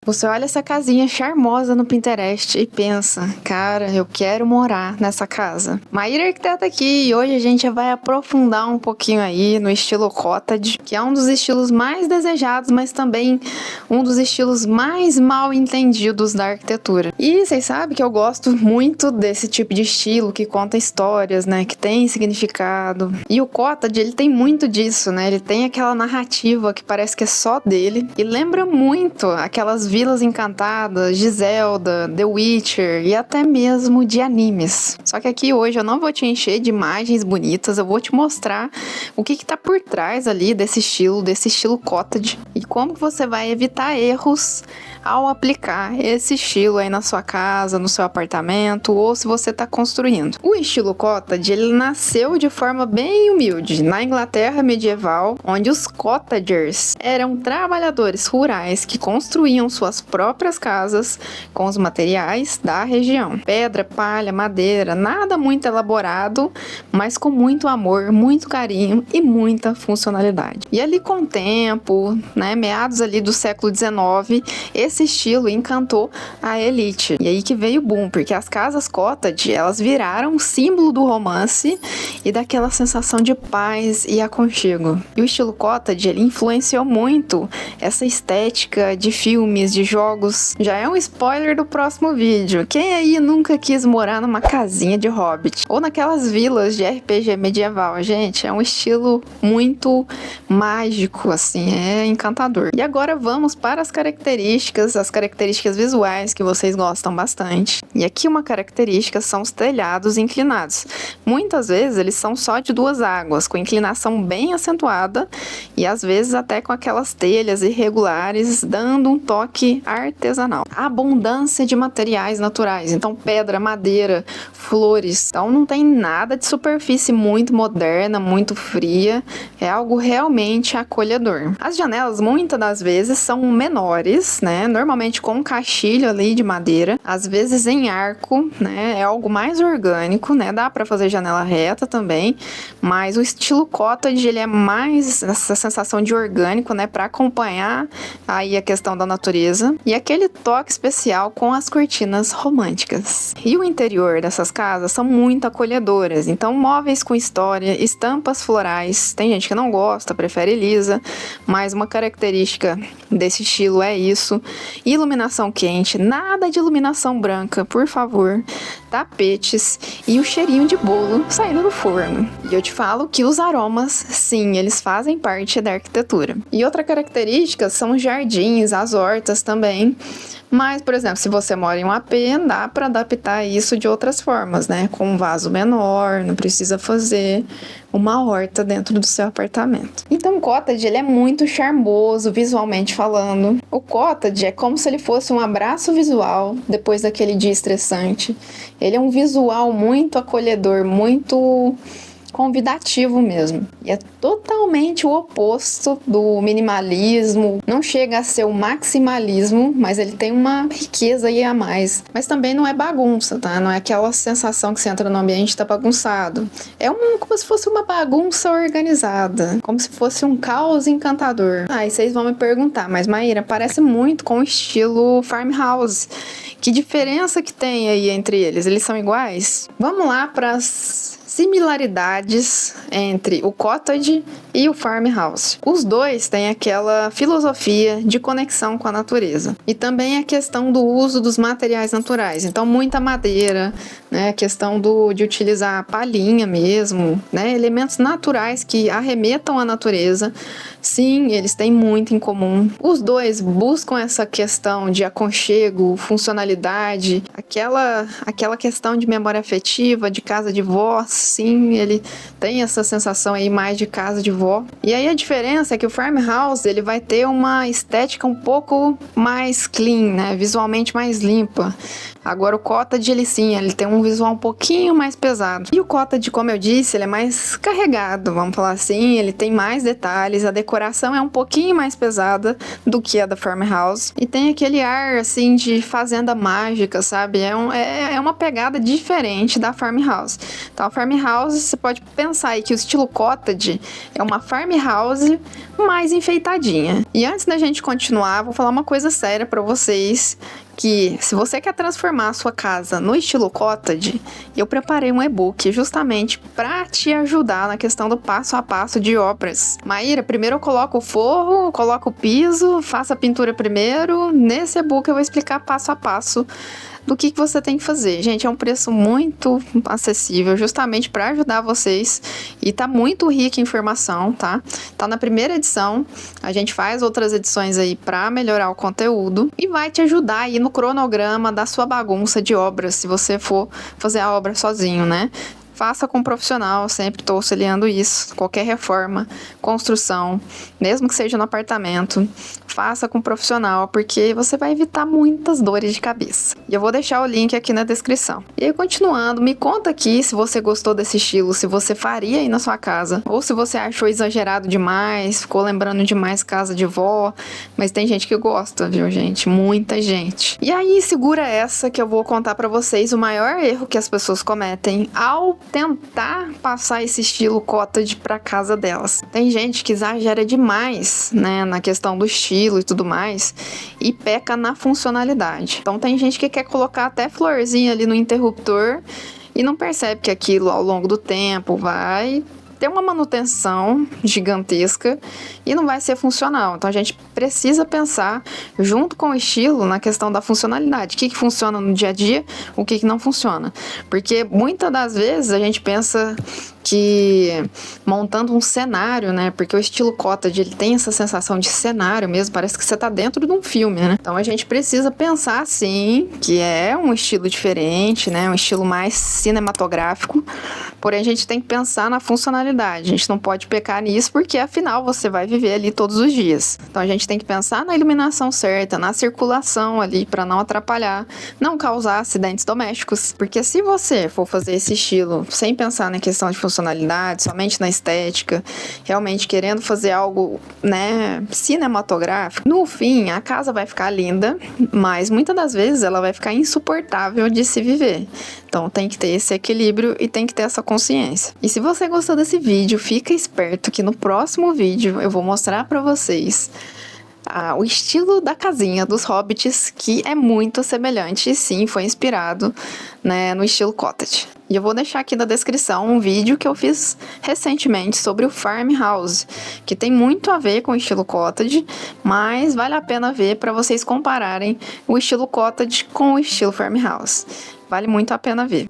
Você olha essa casinha charmosa no Pinterest e pensa, cara, eu quero morar nessa casa. Maíra Arquiteta aqui e hoje a gente vai aprofundar um pouquinho aí no estilo cottage, que é um dos estilos mais desejados, mas também um dos estilos mais mal entendidos da arquitetura. E vocês sabem que eu gosto muito desse tipo de estilo que conta histórias, né, que tem significado. E o cottage, ele tem muito disso, né? Ele tem aquela narrativa que parece que é só dele e lembra muito aquelas vilas encantadas de Zelda, The Witcher e até mesmo de animes. Só que aqui hoje eu não vou te encher de imagens bonitas, eu vou te mostrar o que tá por trás ali desse estilo cottage e como você vai evitar erros ao aplicar esse estilo aí na sua casa, no seu apartamento ou se você está construindo. O estilo cottage, ele nasceu de forma bem humilde na Inglaterra medieval, onde os cottagers eram trabalhadores rurais que construíam suas próprias casas com os materiais da região. Pedra, palha, madeira, nada muito elaborado, mas com muito amor, muito carinho e muita funcionalidade. E ali com o tempo, né, meados ali do século XIX, esse estilo encantou a elite. E aí que veio o boom, porque as casas cottage, elas viraram um símbolo do romance e daquela sensação de paz e aconchego. E o estilo cottage, ele influenciou muito essa estética de filmes, de jogos. Já é um spoiler do próximo vídeo. Quem aí nunca quis morar numa casinha de hobbit? Ou naquelas vilas de RPG medieval? Gente, é um estilo muito mágico, assim, é encantador. E agora vamos para as características visuais que vocês gostam bastante. E aqui uma característica são os telhados inclinados. Muitas vezes eles são só de duas águas, com inclinação bem acentuada e às vezes até com aquelas telhas irregulares, dando um toque artesanal. A abundância de materiais naturais, então pedra, madeira, flores. Então não tem nada de superfície muito moderna, muito fria. É algo realmente acolhedor. As janelas muitas das vezes são menores, né? Normalmente com um caixilho ali de madeira, às vezes em arco, né? É algo mais orgânico, né? Dá para fazer janela reta também, mas o estilo cottage, ele é mais essa sensação de orgânico, né? Para acompanhar aí a questão da natureza e aquele toque especial com as cortinas românticas. E o interior dessas casas são muito acolhedoras, então móveis com história, estampas florais, tem gente que não gosta, prefere lisa, mas uma característica desse estilo é isso. Iluminação quente, nada de iluminação branca, por favor. Tapetes e o cheirinho de bolo saindo do forno. E eu te falo que os aromas, sim, eles fazem parte da arquitetura. E outra característica são os jardins, as hortas também. Mas, por exemplo, se você mora em um AP, dá para adaptar isso de outras formas, né? Com um vaso menor, não precisa fazer uma horta dentro do seu apartamento. Então, o cottage, ele é muito charmoso, visualmente falando. O cottage é como se ele fosse um abraço visual depois daquele dia estressante. Ele é um visual muito acolhedor, muito convidativo mesmo. E é totalmente o oposto do minimalismo. Não chega a ser o maximalismo, mas ele tem uma riqueza aí a mais. Mas também não é bagunça, tá? Não é aquela sensação que você entra no ambiente e tá bagunçado. É como se fosse uma bagunça organizada. Como se fosse um caos encantador. Aí vocês vão me perguntar, mas Maíra, parece muito com o estilo farmhouse. Que diferença que tem aí entre eles? Eles são iguais? Vamos lá para as similaridades entre o cottage e o farmhouse. Os dois têm aquela filosofia de conexão com a natureza. E também a questão do uso dos materiais naturais. Então, muita madeira, né? A questão de utilizar palhinha mesmo, né? Elementos naturais que arremetam à natureza. Sim, eles têm muito em comum. Os dois buscam essa questão de aconchego, funcionalidade, aquela questão de memória afetiva, de casa de vó. Sim, ele tem essa sensação aí mais de casa de vó. E aí a diferença é que o farmhouse, ele vai ter uma estética um pouco mais clean, né? Visualmente mais limpa. Agora o cottage, ele tem um visual um pouquinho mais pesado. E o cottage, como eu disse, ele é mais carregado, vamos falar assim. Ele tem mais detalhes, a decoração é um pouquinho mais pesada do que a da farmhouse. E tem aquele ar, assim, de fazenda mágica, sabe? É uma pegada diferente da farmhouse. Então a farmhouse farmhouse, você pode pensar aí que o estilo cottage é uma farmhouse mais enfeitadinha. E antes da gente continuar, vou falar uma coisa séria pra vocês, que se você quer transformar a sua casa no estilo cottage, eu preparei um e-book justamente para te ajudar na questão do passo a passo de obras. Maíra, primeiro eu coloco o forro, coloco o piso, faço a pintura primeiro. Nesse e-book eu vou explicar passo a passo do que você tem que fazer. Gente, é um preço muito acessível, justamente para ajudar vocês, e tá muito rica em informação, tá? Tá na primeira edição, a gente faz outras edições aí para melhorar o conteúdo e vai te ajudar aí no cronograma da sua bagunça de obras, se você for fazer a obra sozinho, né? Faça com um profissional, sempre estou auxiliando isso. Qualquer reforma, construção, mesmo que seja no apartamento, faça com um profissional, porque você vai evitar muitas dores de cabeça. E eu vou deixar o link aqui na descrição. E aí, continuando, me conta aqui se você gostou desse estilo, se você faria aí na sua casa, ou se você achou exagerado demais, ficou lembrando demais casa de vó, mas tem gente que gosta, viu, gente? Muita gente. E aí, segura essa que eu vou contar pra vocês o maior erro que as pessoas cometem ao tentar passar esse estilo cottage pra casa delas. Tem gente que exagera demais, né, na questão do estilo e tudo mais, e peca na funcionalidade. Então tem gente que quer colocar até florzinha ali no interruptor e não percebe que aquilo ao longo do tempo vai ter uma manutenção gigantesca e não vai ser funcional. Então a gente precisa pensar junto com o estilo na questão da funcionalidade. O que funciona no dia a dia, o que não funciona. Porque muitas das vezes a gente pensa que montando um cenário, né? Porque o estilo cottage, ele tem essa sensação de cenário mesmo, parece que você tá dentro de um filme, né? Então a gente precisa pensar, sim, que é um estilo diferente, né? Um estilo mais cinematográfico, porém a gente tem que pensar na funcionalidade, a gente não pode pecar nisso, porque afinal você vai viver ali todos os dias. Então a gente tem que pensar na iluminação certa, na circulação ali, para não atrapalhar, não causar acidentes domésticos, porque se você for fazer esse estilo sem pensar na questão de funcionalidade, somente na estética, realmente querendo fazer algo, né, cinematográfico, no fim a casa vai ficar linda, mas muitas das vezes ela vai ficar insuportável de se viver. Então tem que ter esse equilíbrio e tem que ter essa consciência. E se você gostou desse vídeo, fica esperto que no próximo vídeo eu vou mostrar pra vocês o estilo da casinha dos hobbits, que é muito semelhante e sim, foi inspirado, né, no estilo cottage. E eu vou deixar aqui na descrição um vídeo que eu fiz recentemente sobre o farmhouse, que tem muito a ver com o estilo cottage, mas vale a pena ver para vocês compararem o estilo cottage com o estilo farmhouse. Vale muito a pena ver.